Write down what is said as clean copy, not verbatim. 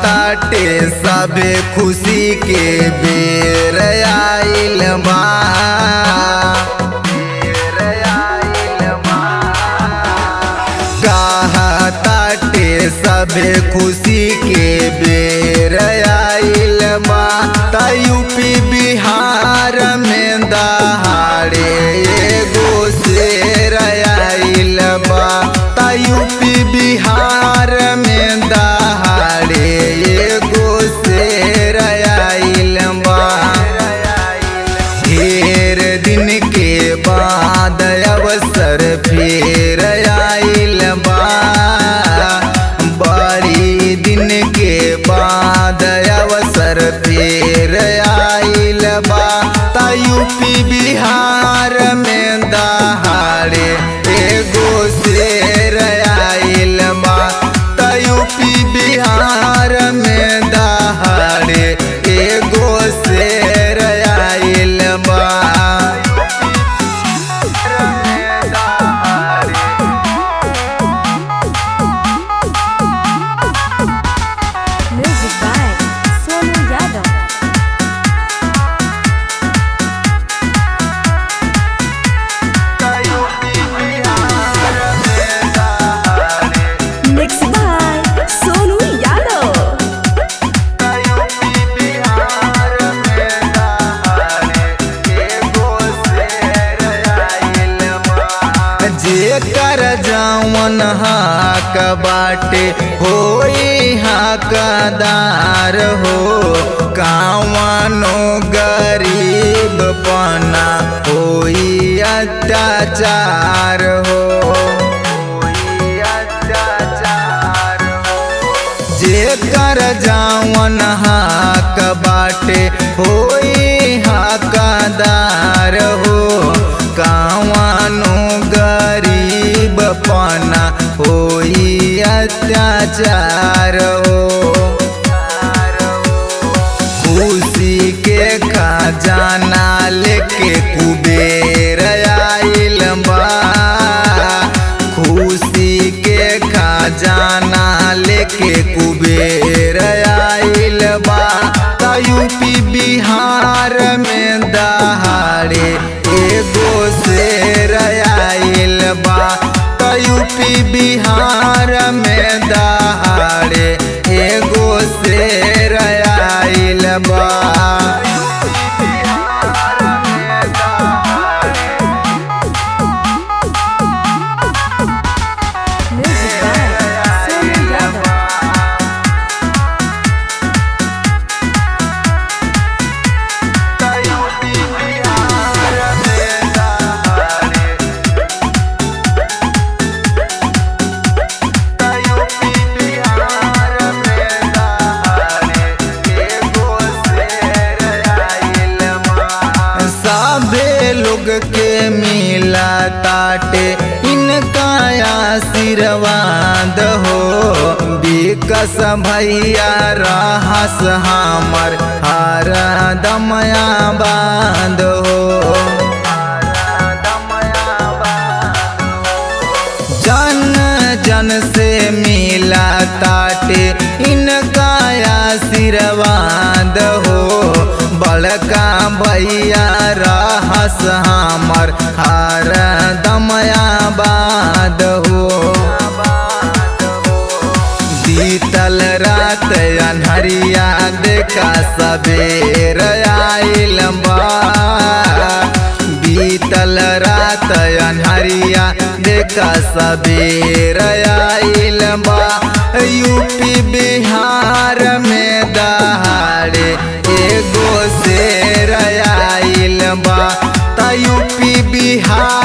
ताटे सबे खुशी के बेर आइल बा। कहा ताटे सबे खुशी के बेर आइल बा। त यूपी बिहार में दहाड़े एगो शेर आइल बा। त यूपी बिहार में दहाड़े एगो शेर आइल बा। ढेर दिन के बाद अवसर फिर आइल बा। बड़ी दिन के बाद अवसर फिर आइल बा। त यूपी बिहार में दहाड़े एगो शेर आइल बा। त यूपी बिहार में दहाड़े एगो शेर आइल बा। Music by Sonu Yadav. Mixed by Sonu Yadav. जेकर जवन हाक बाटे होई हकदार हो। कावनो गरीब पना होई अत्याचार हो। जेकर जवन हाक बाटे होई हकदार हो। कावनो गरीब पना होई अत्याचार हो। खुशी के खजाना लेके कुबेर आइल बा। खुशी के खजाना लेके कुबेर आइल बा। त यूपी बिहार में दहाड़े एगो शेर आइल बा। त यूपी बिहार में दहाड़े एगो शेर आइल बा। Music by Sonu Yadav. सबे लोग के मिला ताटे इनका आशीर्वाद हो। विकास भैया रहस हमर हरदम आबाद हो। जन जन से मिला ताटे इनका आशीर्वाद हो। बड़का भैया रहस हमर हरदम आबाद हो। बीतल रात अन्हरिया देखा सबेर आइल बा। बीतल रात अन्हरिया देखा सबेर आइल बा। यूपी बिहार में दहाड़े एगो शेर आइल बा। त यूपी बिहार